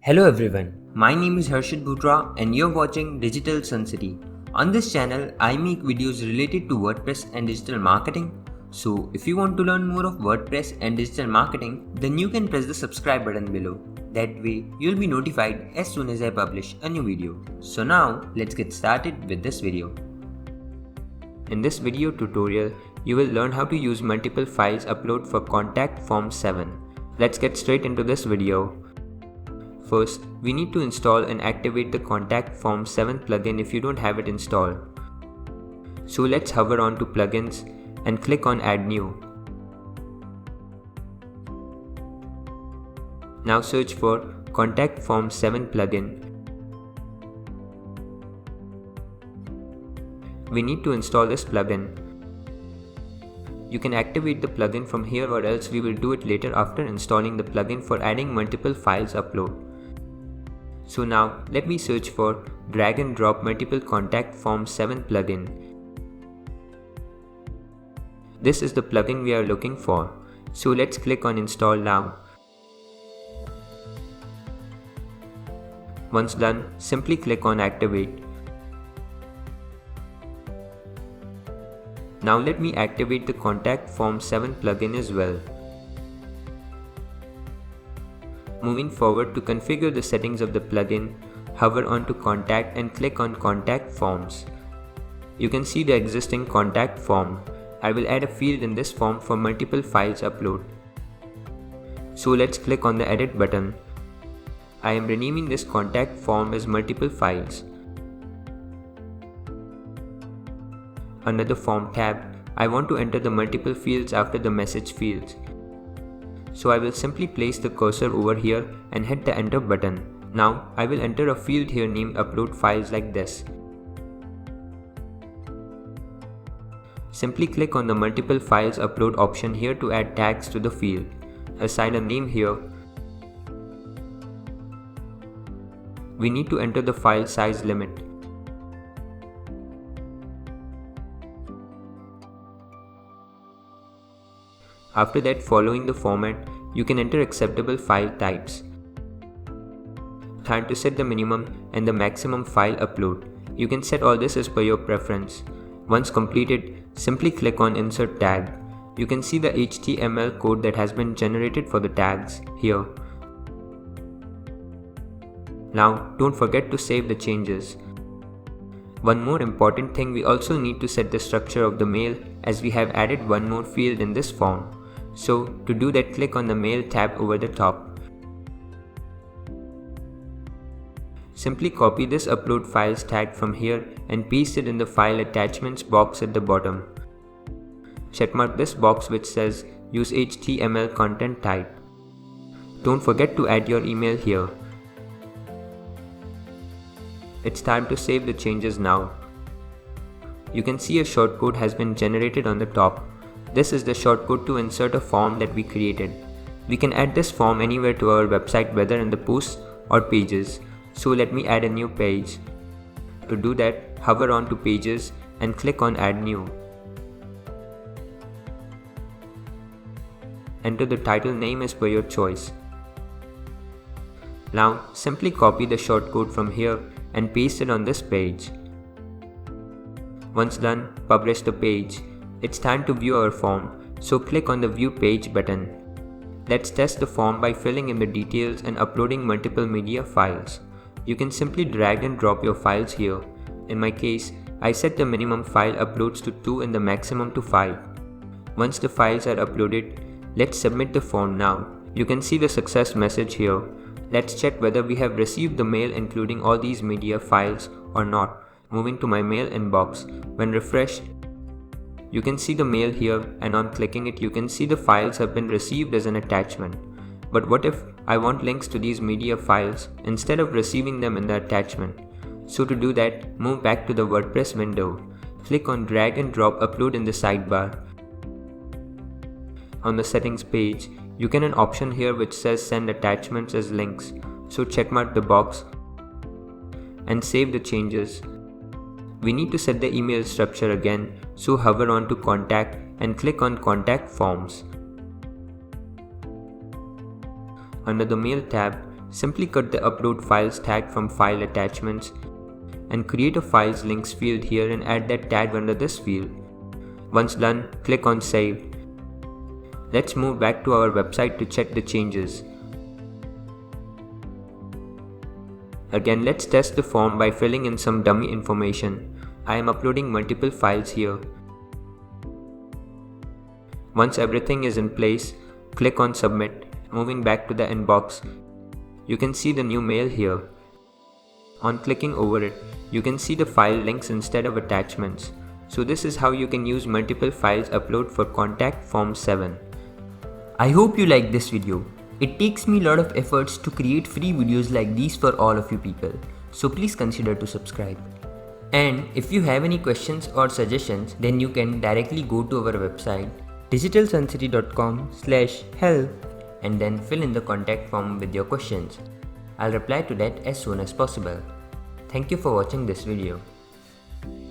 Hello everyone, my name is Harshit Bhutra and you're watching Digital Sun City. On this channel, I make videos related to WordPress and digital marketing. So if you want to learn more of WordPress and digital marketing, then you can press the subscribe button below. That way, you'll be notified as soon as I publish a new video. So now, let's get started with this video. In this video tutorial, you will learn how to use multiple files upload for Contact Form 7. Let's get straight into this video. First, we need to install and activate the Contact Form 7 plugin if you don't have it installed. So let's hover on to Plugins and click on Add New. Now search for Contact Form 7 plugin. We need to install this plugin. You can activate the plugin from here, or else we will do it later after installing the plugin for adding multiple files upload. So now let me search for drag and drop multiple Contact Form 7 plugin. This is the plugin we are looking for. So let's click on install now. Once done, simply click on activate. Now let me activate the Contact Form 7 plugin as well. Moving forward, to configure the settings of the plugin, hover on to Contact and click on Contact Forms. You can see the existing contact form. I will add a field in this form for multiple files upload. So let's click on the Edit button. I am renaming this contact form as multiple files. Under the Form tab, I want to enter the multiple fields after the message fields. So I will simply place the cursor over here and hit the Enter button. Now I will enter a field here named Upload Files like this. Simply click on the Multiple Files Upload option here to add tags to the field. Assign a name here. We need to enter the file size limit. After that, following the format, you can enter acceptable file types. Time to set the minimum and the maximum file upload. You can set all this as per your preference. Once completed, simply click on Insert Tag. You can see the HTML code that has been generated for the tags here. Now, don't forget to save the changes. One more important thing, we also need to set the structure of the mail, as we have added one more field in this form. So to do that, click on the Mail tab over the top. Simply copy this Upload Files tag from here and paste it in the File Attachments box at the bottom. Checkmark this box which says Use HTML content type. Don't forget to add your email here. It's time to save the changes now. You can see a shortcode has been generated on the top. This is the shortcode to insert a form that we created. We can add this form anywhere to our website, whether in the posts or pages. So let me add a new page. To do that, hover on to Pages and click on Add New. Enter the title name as per your choice. Now simply copy the shortcode from here and paste it on this page. Once done, publish the page. It's time to view our form, so click on the View Page button. Let's test the form by filling in the details and uploading multiple media files. You can simply drag and drop your files here. In my case, I set the minimum file uploads to 2 and the maximum to 5. Once the files are uploaded, let's submit the form now. You can see the success message here. Let's check whether we have received the mail including all these media files or not. Moving to my mail inbox. When refreshed, you can see the mail here, and on clicking it you can see the files have been received as an attachment. But what if I want links to these media files instead of receiving them in the attachment? So to do that, move back to the WordPress window. Click on Drag and Drop Upload in the sidebar. On the settings page, you can an option here which says Send Attachments as Links. So checkmark the box and save the changes. We need to set the email structure again, so hover on to Contact and click on Contact Forms. Under the Mail tab, simply cut the upload files tag from file attachments and create a files links field here and add that tag under this field. Once done, click on save. Let's move back to our website to check the changes. Again, let's test the form by filling in some dummy information. I am uploading multiple files here. Once everything is in place, click on submit. Moving back to the inbox, you can see the new mail here. On clicking over it, you can see the file links instead of attachments. So this is how you can use multiple files upload for Contact Form 7. I hope you like this video. It takes me a lot of efforts to create free videos like these for all of you people. So please consider to subscribe. And if you have any questions or suggestions, then you can directly go to our website digitalsuncity.com/help and then fill in the contact form with your questions. I'll reply to that as soon as possible. Thank you for watching this video.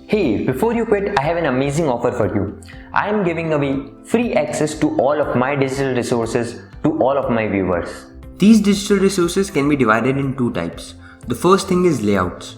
Hey, before you quit, I have an amazing offer for you. I am giving away free access to all of my digital resources to all of my viewers. These digital resources can be divided in two types. The first thing is layouts.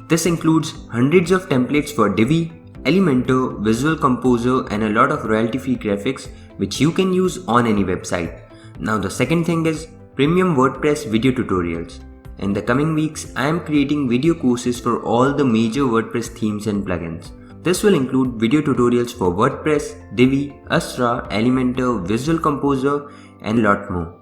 This includes hundreds of templates for Divi, Elementor, Visual Composer and a lot of royalty-free graphics which you can use on any website. Now the second thing is premium WordPress video tutorials. In the coming weeks, I am creating video courses for all the major WordPress themes and plugins. This will include video tutorials for WordPress, Divi, Astra, Elementor, Visual Composer and a lot more.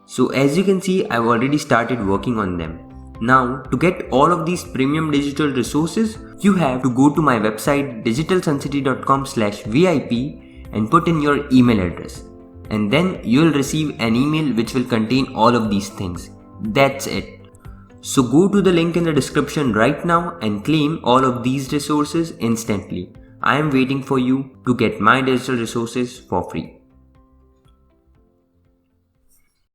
So as you can see, I've already started working on them. Now, to get all of these premium digital resources, you have to go to my website digitalsuncity.com/VIP and put in your email address. And then you'll receive an email which will contain all of these things. That's it. So go to the link in the description right now and claim all of these resources instantly. I am waiting for you to get my digital resources for free.